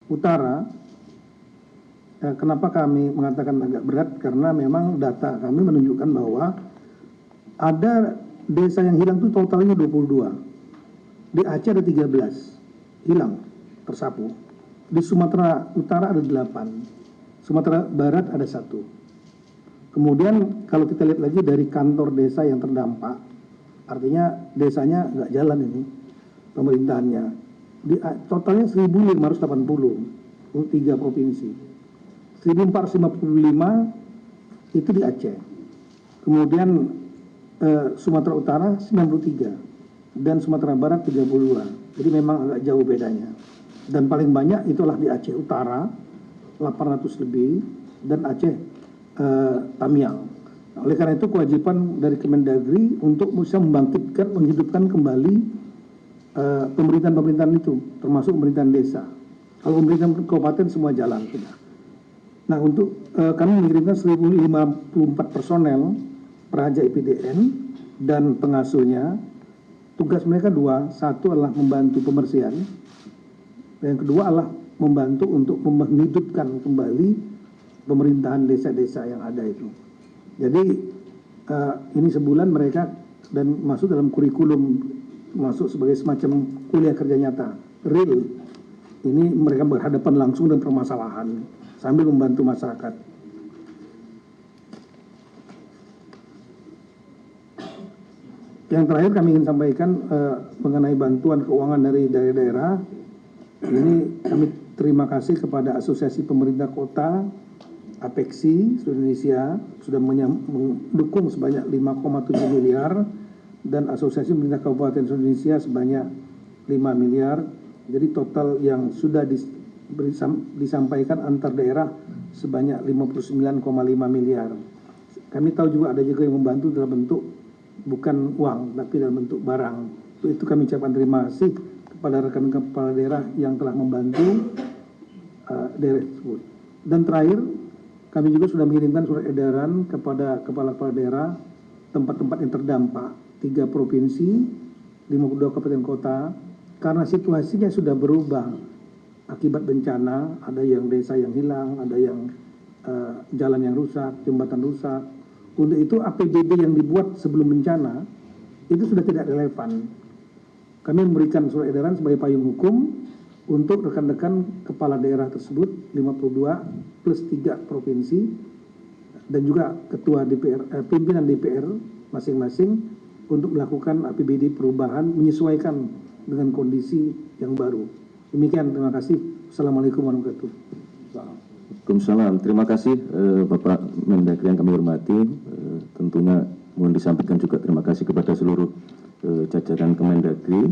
Utara, kenapa kami mengatakan agak berat? Karena memang data kami menunjukkan bahwa ada desa yang hilang itu totalnya 22. Di Aceh ada 13 hilang, tersapu. Di Sumatera Utara ada 8. Sumatera Barat ada 1. Kemudian kalau kita lihat lagi dari kantor desa yang terdampak, artinya desanya nggak jalan ini pemerintahannya. Totalnya 1.580 untuk 3 provinsi. 1.455 itu di Aceh. Kemudian Sumatera Utara 93 dan Sumatera Barat 32. Jadi memang agak jauh bedanya. Dan paling banyak itulah di Aceh Utara 800 lebih dan Aceh Tamiang. Nah, oleh karena itu kewajiban dari Kemendagri untuk bisa membangkitkan, menghidupkan kembali pemerintahan-pemerintahan itu, termasuk pemerintahan desa. Kalau pemerintahan kabupaten semua jalan sudah. Nah, untuk kami mengirimkan 1.054 personel peraja IPDN dan pengasuhnya. Tugas mereka 2, satu adalah membantu pembersihan, dan yang kedua adalah membantu untuk menghidupkan kembali pemerintahan desa-desa yang ada itu. Jadi ini sebulan mereka dan masuk dalam kurikulum, masuk sebagai semacam kuliah kerja nyata, real. Ini mereka berhadapan langsung dengan permasalahan sambil membantu masyarakat. Yang terakhir kami ingin sampaikan mengenai bantuan keuangan dari daerah-daerah. Ini kami terima kasih kepada Asosiasi Pemerintah Kota APEKSI seluruh Indonesia sudah mendukung sebanyak 5,7 miliar dan Asosiasi Pemerintah Kabupaten seluruh Indonesia sebanyak 5 miliar. Jadi total yang sudah disampaikan antar daerah sebanyak 59,5 miliar. Kami tahu juga ada juga yang membantu dalam bentuk bukan uang tapi dalam bentuk barang. Itu kami ucapkan terima kasih kepada rekan-rekan kepala daerah yang telah membantu daerah tersebut. Dan terakhir, kami juga sudah mengirimkan surat edaran kepada kepala-kepala daerah tempat-tempat yang terdampak 3 provinsi, 52 kabupaten kota, karena situasinya sudah berubah akibat bencana. Ada yang desa yang hilang, ada yang jalan yang rusak, jembatan rusak. Untuk itu APBD yang dibuat sebelum bencana itu sudah tidak relevan. Kami memberikan surat edaran sebagai payung hukum untuk rekan-rekan kepala daerah tersebut 52 plus 3 provinsi dan juga ketua DPR, pimpinan DPR masing-masing untuk melakukan APBD perubahan menyesuaikan dengan kondisi yang baru. Demikian, terima kasih. Assalamualaikum warahmatullahi wabarakatuh. Waalaikumsalam. Terima kasih Bapak Mendagri yang kami hormati. Tentunya mohon disampaikan juga terima kasih kepada seluruh jajaran Kemendagri,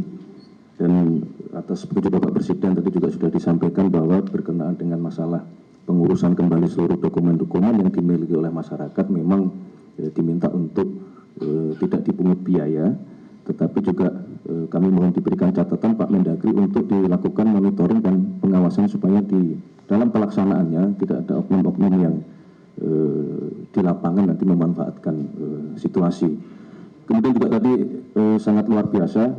dan atas petunjuk Bapak Presiden tadi juga sudah disampaikan bahwa berkenaan dengan masalah pengurusan kembali seluruh dokumen-dokumen yang dimiliki oleh masyarakat memang diminta untuk tidak dipungut biaya, tetapi juga kami mohon diberikan catatan Pak Mendagri untuk dilakukan monitoring dan pengawasan supaya di dalam pelaksanaannya tidak ada oknum-oknum yang di lapangan nanti memanfaatkan situasi. Kemudian juga tadi sangat luar biasa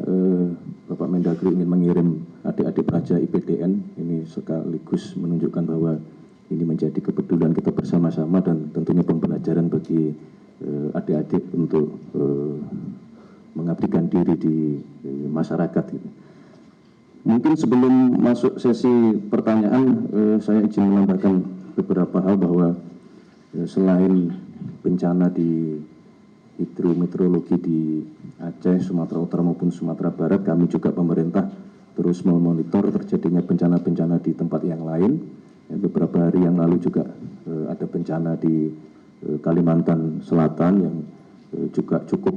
Bapak Mendagri ingin mengirim adik-adik peraja IPDN, ini sekaligus menunjukkan bahwa ini menjadi kepedulian kita bersama-sama dan tentunya pembelajaran bagi adik-adik untuk mengabdikan diri di masyarakat. Mungkin sebelum masuk sesi pertanyaan, saya izin menambahkan beberapa hal bahwa selain bencana di hidrometeorologi di Aceh, Sumatera Utara maupun Sumatera Barat, kami juga pemerintah terus memonitor terjadinya bencana-bencana di tempat yang lain. Beberapa hari yang lalu juga ada bencana di Kalimantan Selatan yang juga cukup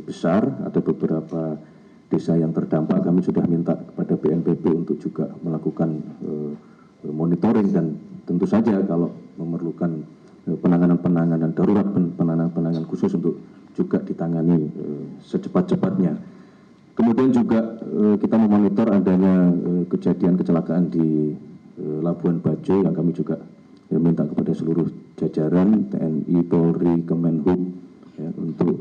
besar, ada beberapa desa yang terdampak. Kami sudah minta kepada BNPB untuk juga melakukan monitoring dan tentu saja kalau memerlukan penanganan-penanganan darurat, penanganan khusus untuk juga ditangani secepat-cepatnya. Kemudian juga kita memonitor adanya kejadian kecelakaan di Labuan Bajo yang kami juga minta kepada seluruh jajaran TNI, Polri, Kemenhub ya, untuk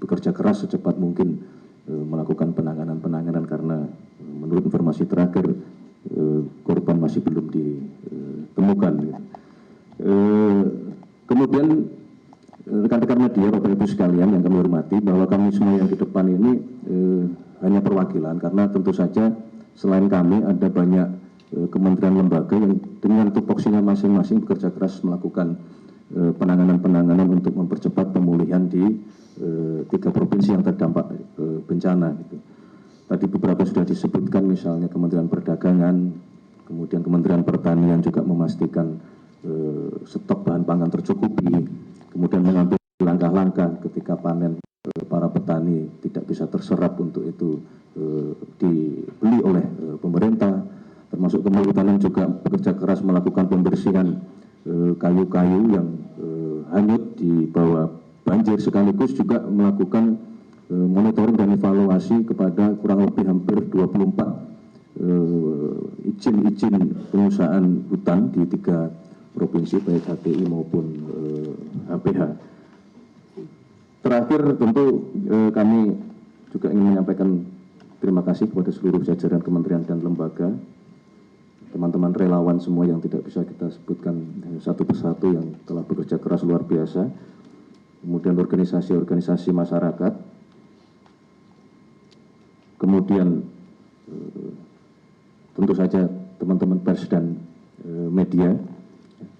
bekerja keras secepat mungkin melakukan penanganan karena menurut informasi terakhir korban masih belum ditemukan. Kemudian rekan-rekan media, Bapak Ibu sekalian yang kami hormati, bahwa kami semua yang di depan ini hanya perwakilan, karena tentu saja selain kami ada banyak kementerian lembaga yang dengan tupoksinya masing-masing bekerja keras melakukan penanganan-penanganan untuk mempercepat pemulihan di 3 provinsi yang terdampak bencana. Gitu. Tadi beberapa sudah disebutkan, misalnya Kementerian Perdagangan, kemudian Kementerian Pertanian juga memastikan stok bahan pangan tercukupi, kemudian mengambil langkah-langkah ketika panen para petani tidak bisa terserap untuk itu dibeli oleh pemerintah, termasuk Kementerian juga bekerja keras melakukan pembersihan kayu-kayu yang hanyut di bawah banjir, sekaligus juga melakukan monitoring dan evaluasi kepada kurang lebih hampir 24 izin pengusahaan hutan di 3 provinsi, baik HTI maupun HPH. Terakhir tentu kami juga ingin menyampaikan terima kasih kepada seluruh jajaran kementerian dan lembaga, teman-teman relawan semua yang tidak bisa kita sebutkan satu persatu yang telah bekerja keras luar biasa, kemudian organisasi-organisasi masyarakat, kemudian tentu saja teman-teman pers dan media,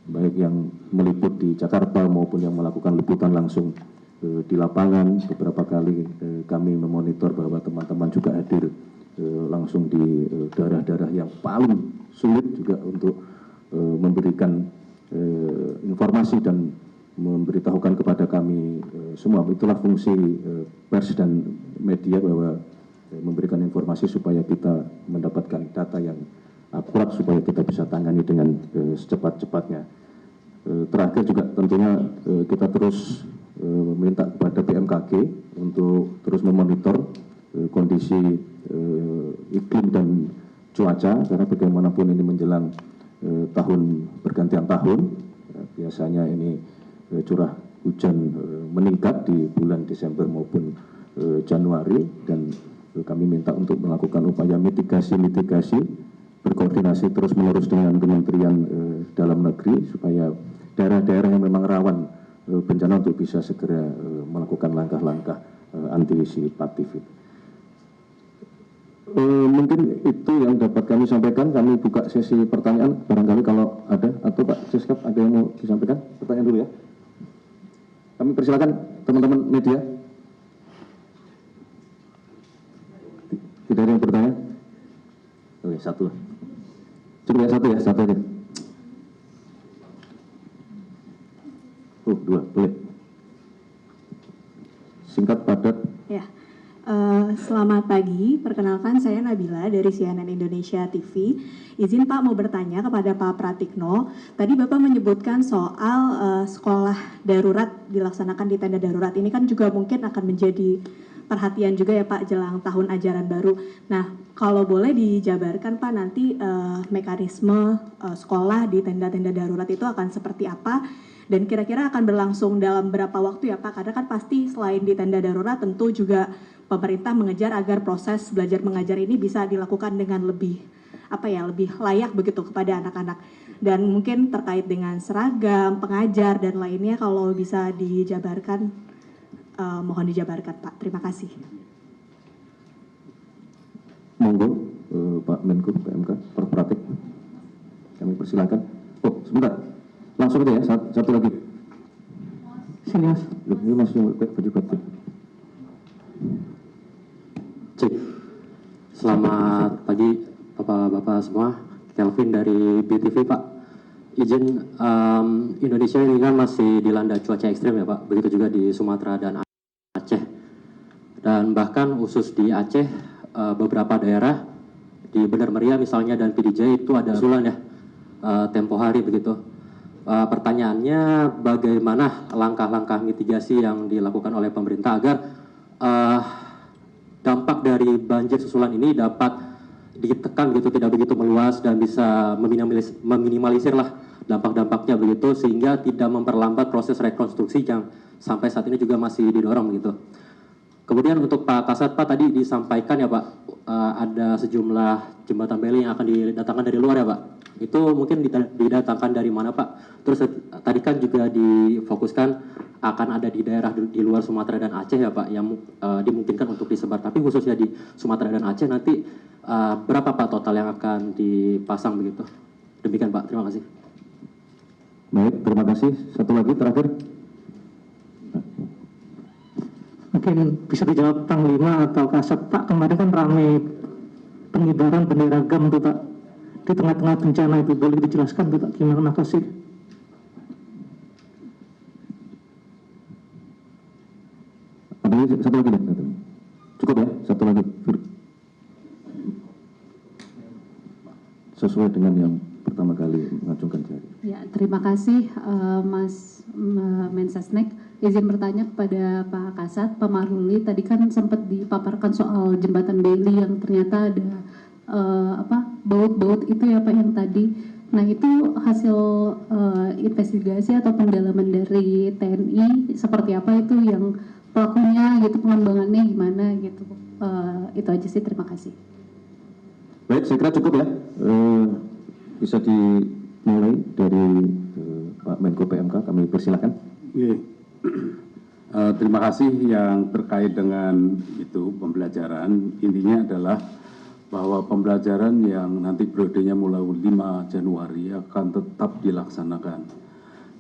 baik yang meliput di Jakarta maupun yang melakukan liputan langsung di lapangan. Beberapa kali kami memonitor bahwa teman-teman juga hadir langsung di daerah-daerah yang paling sulit juga untuk memberikan informasi dan memberitahukan kepada kami semua. Itulah fungsi pers dan media, bahwa memberikan informasi supaya kita mendapatkan data yang akurat, supaya kita bisa tangani dengan secepat-cepatnya. Terakhir juga tentunya kita terus meminta kepada BMKG untuk terus memonitor kondisi iklim dan cuaca, karena bagaimanapun ini menjelang tahun pergantian tahun, biasanya ini curah hujan meningkat di bulan Desember maupun Januari, dan kami minta untuk melakukan upaya mitigasi, berkoordinasi terus-menerus dengan Kementerian Dalam Negeri, supaya daerah-daerah yang memang rawan bencana untuk bisa segera melakukan langkah-langkah antisipatif. Mungkin itu yang dapat kami sampaikan. Kami buka sesi pertanyaan, barangkali kalau ada, atau Pak Siskap ada yang mau disampaikan, pertanyaan dulu ya. Kami persilakan teman-teman media. Tidak ada yang bertanya? Oke, satu. Cukup ya, satu aja. Dua, boleh. Singkat, padat. Ya, selamat pagi. Perkenalkan, saya Nabila dari CNN Indonesia TV. Izin Pak mau bertanya kepada Pak Pratikno. Tadi Bapak menyebutkan soal sekolah darurat dilaksanakan di tenda darurat. Ini kan juga mungkin akan menjadi perhatian juga ya Pak jelang tahun ajaran baru. Nah, kalau boleh dijabarkan Pak nanti mekanisme sekolah di tenda-tenda darurat itu akan seperti apa? Dan kira-kira akan berlangsung dalam berapa waktu ya Pak? Karena kan pasti selain di tenda darurat tentu juga pemerintah mengejar agar proses belajar mengajar ini bisa dilakukan dengan lebih layak begitu kepada anak-anak. Dan mungkin terkait dengan seragam, pengajar dan lainnya kalau bisa dijabarkan, mohon dijabarkan Pak. Terima kasih. Monggo Pak Menko PMK, Prof. Pratik. Kami persilakan. Oh, sebentar. Langsung aja ya, satu lagi. Sini Mas. Loh, ini masih baju batik. Cik. Selamat pagi Bapak-Bapak semua. Kelvin dari BTV Pak. Izin, Indonesia ini kan masih dilanda cuaca ekstrim ya Pak. Begitu juga di Sumatera dan Aceh. Dan bahkan khusus di Aceh, beberapa daerah di Benar Meriah misalnya dan PDJ itu ada susulan ya, tempo hari begitu. Pertanyaannya, bagaimana langkah-langkah mitigasi yang dilakukan oleh pemerintah agar dampak dari banjir susulan ini dapat ditekan gitu, tidak begitu meluas dan bisa meminimalisir lah dampak-dampaknya begitu, sehingga tidak memperlambat proses rekonstruksi yang sampai saat ini juga masih didorong begitu. Kemudian untuk Pak Kasat, Pak tadi disampaikan ya Pak, ada sejumlah jembatan beli yang akan didatangkan dari luar ya Pak. Itu mungkin didatangkan dari mana Pak? Terus tadi kan juga difokuskan akan ada di daerah di luar Sumatera dan Aceh ya Pak, yang dimungkinkan untuk disebar. Tapi khususnya di Sumatera dan Aceh nanti berapa Pak total yang akan dipasang begitu? Demikian Pak, terima kasih. Baik, terima kasih. Satu lagi terakhir. Mungkin bisa dijawab Panglima atau Kasat. Pak, kemarin kan ramai pengibaran bendera GAM tuh Pak, di tengah-tengah bencana itu, boleh dijelaskan tuh Pak gimana? Makasih. Ada lagi, satu lagi deh. Cukup ya, satu lagi. Sesuai dengan yang pertama kali mengacungkan jari. Ya, terima kasih Mas Mensesnek. Izin bertanya kepada Pak Kasat, Pak Maruli, tadi kan sempat dipaparkan soal jembatan Bailey yang ternyata ada baut-baut itu ya Pak yang tadi. Nah itu hasil investigasi atau pendalaman dari TNI seperti apa itu, yang pelakunya gitu, pengembangannya gimana gitu. Itu aja sih, terima kasih. Baik, saya kira cukup ya. Bisa dimulai dari Pak Menko PMK, kami persilakan. Terima kasih. Yang terkait dengan itu pembelajaran, intinya adalah bahwa pembelajaran yang nanti periodenya mulai 5 Januari akan tetap dilaksanakan.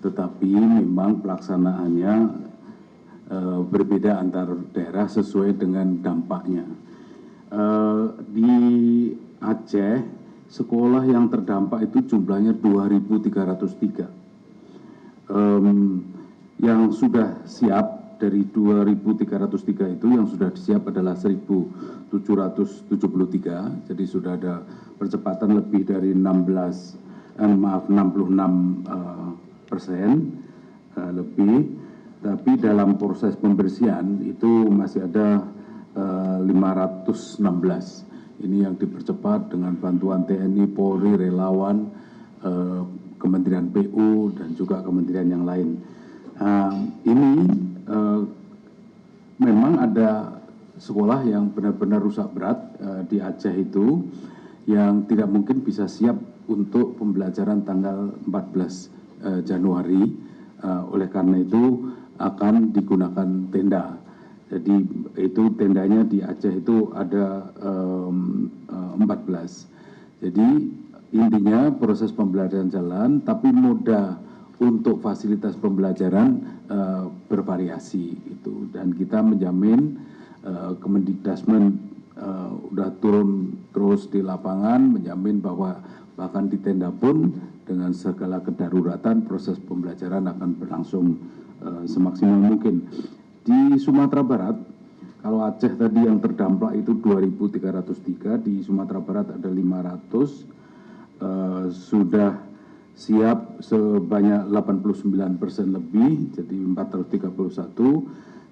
Tetapi memang pelaksanaannya berbeda antar daerah sesuai dengan dampaknya. Di Aceh, sekolah yang terdampak itu jumlahnya 2.303. Yang sudah siap dari 2.303 itu, yang sudah disiap adalah 1.773. Jadi sudah ada percepatan lebih dari 66% lebih. Tapi dalam proses pembersihan itu masih ada 516. Ini yang dipercepat dengan bantuan TNI, Polri, relawan, Kementerian PU, dan juga kementerian yang lain. Ini memang ada sekolah yang benar-benar rusak berat di Aceh itu, yang tidak mungkin bisa siap untuk pembelajaran tanggal 14 Januari. Oleh karena itu akan digunakan tenda. Jadi itu tendanya di Aceh itu ada 14. Jadi intinya proses pembelajaran jalan, tapi moda untuk fasilitas pembelajaran bervariasi itu. Dan kita menjamin Kemendikbudrismen udah turun terus di lapangan, menjamin bahwa bahkan di tenda pun dengan segala kedaruratan proses pembelajaran akan berlangsung semaksimal mungkin. Di Sumatera Barat, kalau Aceh tadi yang terdampak itu 2.303, di Sumatera Barat ada 500, sudah siap sebanyak 89% lebih, jadi 431,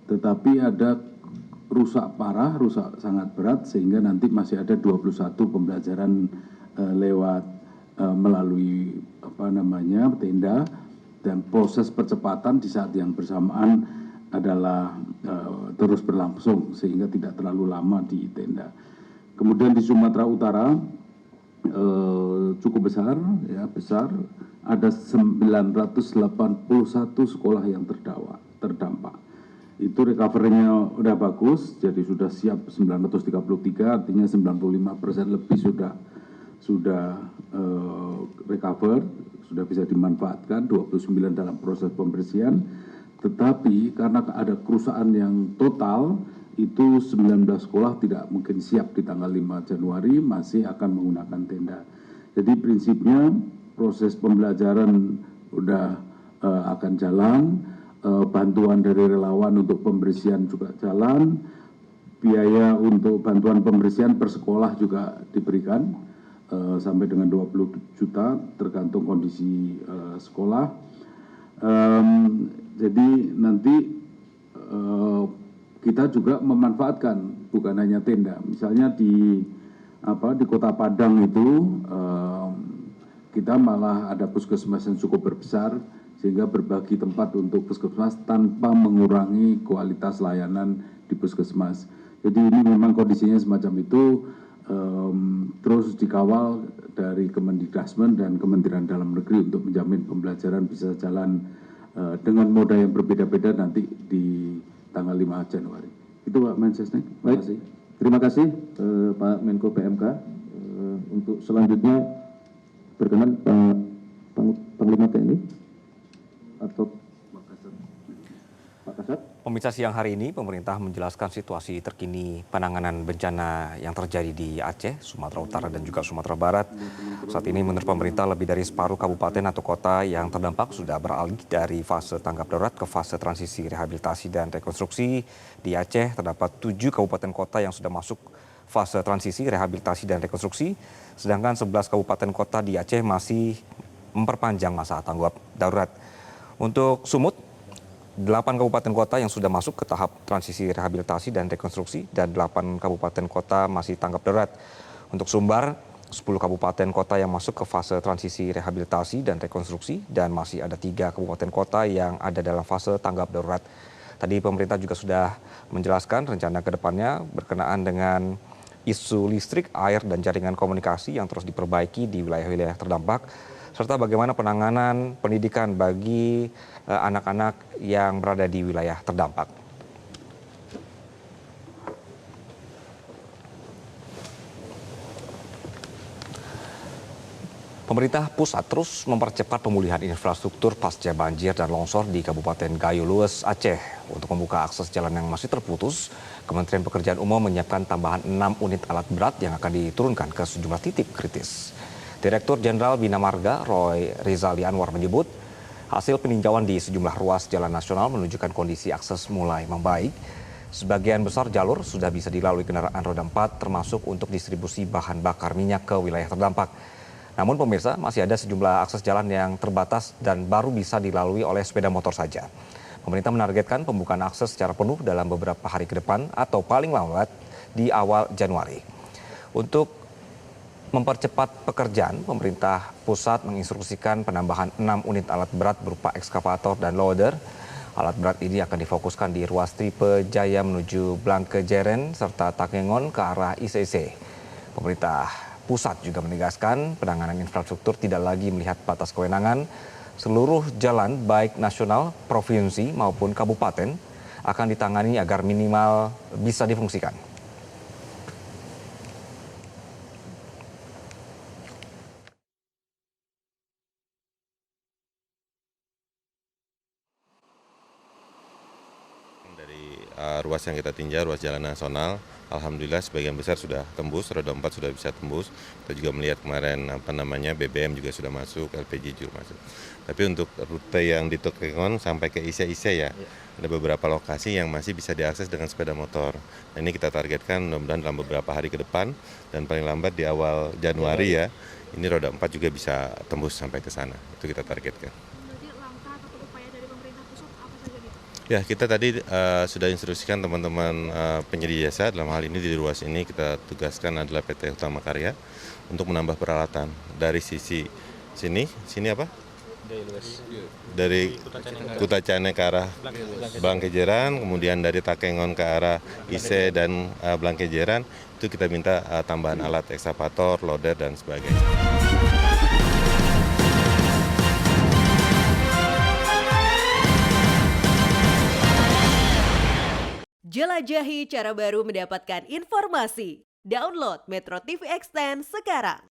tetapi ada rusak parah, rusak sangat berat, sehingga nanti masih ada 21 pembelajaran lewat melalui tenda, dan proses percepatan di saat yang bersamaan adalah terus berlangsung sehingga tidak terlalu lama di tenda. Kemudian di Sumatera Utara cukup besar, ada 981 sekolah yang terdampak. Itu recovery-nya udah bagus, jadi sudah siap 933, artinya 95% lebih sudah recover, sudah bisa dimanfaatkan, 29 dalam proses pembersihan. Tetapi karena ada kerusakan yang total, itu 19 sekolah tidak mungkin siap di tanggal 5 Januari, masih akan menggunakan tenda. Jadi prinsipnya proses pembelajaran udah akan jalan, bantuan dari relawan untuk pembersihan juga jalan, biaya untuk bantuan pembersihan per sekolah juga diberikan sampai dengan 20 juta tergantung kondisi sekolah. Jadi nanti kita juga memanfaatkan bukan hanya tenda, misalnya di Kota Padang itu kita malah ada puskesmas yang cukup berbesar, sehingga berbagi tempat untuk puskesmas tanpa mengurangi kualitas layanan di puskesmas. Jadi ini memang kondisinya semacam itu, terus dikawal dari Kemendikbud dan Kementerian Dalam Negeri untuk menjamin pembelajaran bisa jalan dengan moda yang berbeda-beda nanti di tanggal 5 Januari. Itu Pak Mensesnek. Baik, terima kasih Pak Menko PMK. Untuk selanjutnya berkenan Pak Panglima TNI atau Pak Kasat. Pemirsa, siang hari ini pemerintah menjelaskan situasi terkini penanganan bencana yang terjadi di Aceh, Sumatera Utara dan juga Sumatera Barat. Saat ini menurut pemerintah lebih dari separuh kabupaten atau kota yang terdampak sudah beralih dari fase tanggap darurat ke fase transisi rehabilitasi dan rekonstruksi. Di Aceh terdapat 7 kabupaten kota yang sudah masuk fase transisi rehabilitasi dan rekonstruksi, sedangkan 11 kabupaten kota di Aceh masih memperpanjang masa tanggap darurat. Untuk Sumut, 8 kabupaten kota yang sudah masuk ke tahap transisi rehabilitasi dan rekonstruksi dan 8 kabupaten kota masih tanggap darurat. Untuk Sumbar, 10 kabupaten kota yang masuk ke fase transisi rehabilitasi dan rekonstruksi dan masih ada 3 kabupaten kota yang ada dalam fase tanggap darurat. Tadi pemerintah juga sudah menjelaskan rencana ke depannya berkenaan dengan isu listrik, air, dan jaringan komunikasi yang terus diperbaiki di wilayah-wilayah terdampak, serta bagaimana penanganan pendidikan bagi anak-anak yang berada di wilayah terdampak. Pemerintah pusat terus mempercepat pemulihan infrastruktur pasca banjir dan longsor di Kabupaten Gayo Lues, Aceh. Untuk membuka akses jalan yang masih terputus, Kementerian Pekerjaan Umum menyiapkan tambahan 6 unit alat berat yang akan diturunkan ke sejumlah titik kritis. Direktur Jenderal Bina Marga, Roy Rizali Anwar menyebut, hasil peninjauan di sejumlah ruas jalan nasional menunjukkan kondisi akses mulai membaik. Sebagian besar jalur sudah bisa dilalui kendaraan roda 4 termasuk untuk distribusi bahan bakar minyak ke wilayah terdampak. Namun pemirsa, masih ada sejumlah akses jalan yang terbatas dan baru bisa dilalui oleh sepeda motor saja. Pemerintah menargetkan pembukaan akses secara penuh dalam beberapa hari ke depan atau paling lambat di awal Januari. Untuk mempercepat pekerjaan, pemerintah pusat menginstruksikan penambahan 6 unit alat berat berupa ekskavator dan loader. Alat berat ini akan difokuskan di ruas Tripe Jaya menuju Blangkejeren serta Takengon ke arah ICC. Pemerintah pusat juga menegaskan penanganan infrastruktur tidak lagi melihat batas kewenangan. Seluruh jalan baik nasional, provinsi maupun kabupaten akan ditangani agar minimal bisa difungsikan. Dari ruas yang kita tinjau, ruas jalan nasional, alhamdulillah sebagian besar sudah tembus, roda 4 sudah bisa tembus. Kita juga melihat kemarin BBM juga sudah masuk, LPG juga masuk. Tapi untuk rute yang di Takengon sampai ke ICC ya, ada beberapa lokasi yang masih bisa diakses dengan sepeda motor. Nah, ini kita targetkan mudah-mudahan dalam beberapa hari ke depan dan paling lambat di awal Januari ya, ini roda 4 juga bisa tembus sampai ke sana. Itu kita targetkan. Ya, kita tadi sudah instruksikan teman-teman penyedia jasa, dalam hal ini di ruas ini kita tugaskan adalah PT Utama Karya untuk menambah peralatan dari sisi sini apa? Dari Kutacane ke arah Blangkejeren, kemudian dari Takengon ke arah IC dan Blangkejeren, itu kita minta tambahan alat ekskavator, loader dan sebagainya. Jelajahi cara baru mendapatkan informasi. Download Metro TV Extend sekarang.